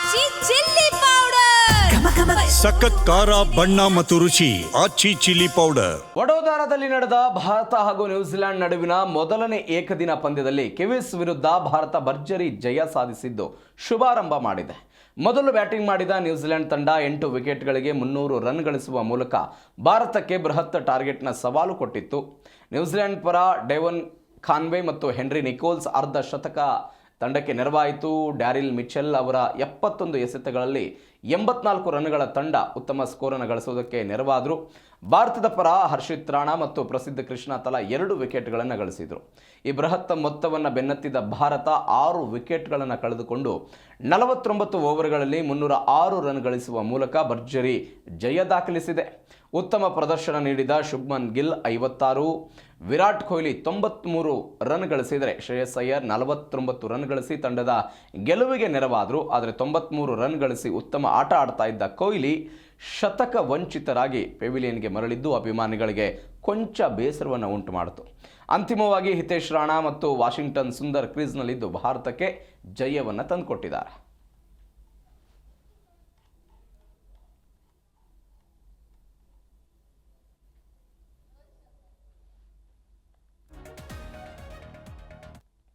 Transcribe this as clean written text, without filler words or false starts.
ಆಚಿ chilli powder ಸಖತ್ ಖಾರ ಬಣ್ಣ ಮತ್ತು ರುಚಿ ಆಚಿ ಚಿಲ್ಲಿ ಪೌಡರ್. ವಡೋದರಾದಲ್ಲಿ ನಡೆದ ಭಾರತ ಹಾಗೂ ನ್ಯೂಜಿಲೆಂಡ್ ನಡುವಿನ ಮೊದಲನೇ ಏಕದಿನ ಪಂದ್ಯದಲ್ಲಿ ಕಿವೀಸ್ ವಿರುದ್ಧ ಭಾರತ ಭರ್ಜರಿ ಜಯ ಸಾಧಿಸಿದ್ದು ಶುಭಾರಂಭ ಮಾಡಿದೆ. ಮೊದಲು ಬ್ಯಾಟಿಂಗ್ ಮಾಡಿದ ನ್ಯೂಜಿಲೆಂಡ್ ತಂಡ 8 ವಿಕೆಟ್ಗಳಿಗೆ 300 ರನ್ ಗಳಿಸುವ ಮೂಲಕ ಭಾರತಕ್ಕೆ ಬೃಹತ್ ಟಾರ್ಗೆಟ್ನ ಸವಾಲು ಕೊಟ್ಟಿತ್ತು. ನ್ಯೂಜಿಲೆಂಡ್ ಪರ ಡೇವನ್ ಕಾನ್ವೆ ಮತ್ತು ಹೆನ್ರಿ ನಿಕೋಲ್ಸ್ ಅರ್ಧ ಶತಕ ತಂಡಕ್ಕೆ ನೆರವಾಯಿತು. ಡ್ಯಾರಿಲ್ ಮಿಚೆಲ್ ಅವರ 71 ಎಸೆತಗಳಲ್ಲಿ 84 ರನ್ಗಳ ತಂಡ ಉತ್ತಮ ಸ್ಕೋರನ್ನು ಗಳಿಸುವುದಕ್ಕೆ ನೆರವಾದರು. ಭಾರತದ ಪರ ಹರ್ಷಿತ್ ರಾಣಾ ಮತ್ತು ಪ್ರಸಿದ್ಧ ಕೃಷ್ಣ ತಲಾ 2 ವಿಕೆಟ್ಗಳನ್ನು ಗಳಿಸಿದರು. ಈ ಬೃಹತ್ ಮೊತ್ತವನ್ನು ಬೆನ್ನತ್ತಿದ ಭಾರತ 6 ವಿಕೆಟ್ಗಳನ್ನು ಕಳೆದುಕೊಂಡು 49 ಓವರ್ಗಳಲ್ಲಿ 306 ರನ್ ಗಳಿಸುವ ಮೂಲಕ ಭರ್ಜರಿ ಜಯ ದಾಖಲಿಸಿದೆ. ಉತ್ತಮ ಪ್ರದರ್ಶನ ನೀಡಿದ ಶುಭ್ಮನ್ ಗಿಲ್ 56, ವಿರಾಟ್ ಕೊಹ್ಲಿ 93 ರನ್ ಗಳಿಸಿದರೆ ಶ್ರೇಯಸ್ ಅಯ್ಯರ್ 49 ರನ್ ಗಳಿಸಿ ತಂಡದ ಗೆಲುವಿಗೆ ನೆರವಾದರು. ಆದರೆ 93 ರನ್ ಗಳಿಸಿ ಉತ್ತಮ ಆಟ ಆಡ್ತಾ ಇದ್ದ ಕೊಹ್ಲಿ ಶತಕ ವಂಚಿತರಾಗಿ ಪೆವಿಲಿಯನ್ಗೆ ಮರಳಿದ್ದು ಅಭಿಮಾನಿಗಳಿಗೆ ಕೊಂಚ ಬೇಸರವನ್ನು ಉಂಟು ಮಾಡಿತು. ಅಂತಿಮವಾಗಿ ಹಿತೇಶ್ ರಾಣಾ ಮತ್ತು ವಾಷಿಂಗ್ಟನ್ ಸುಂದರ್ ಕ್ರೀಸ್ನಲ್ಲಿದ್ದು ಭಾರತಕ್ಕೆ ಜಯವನ್ನು ತಂದುಕೊಟ್ಟಿದ್ದಾರೆ.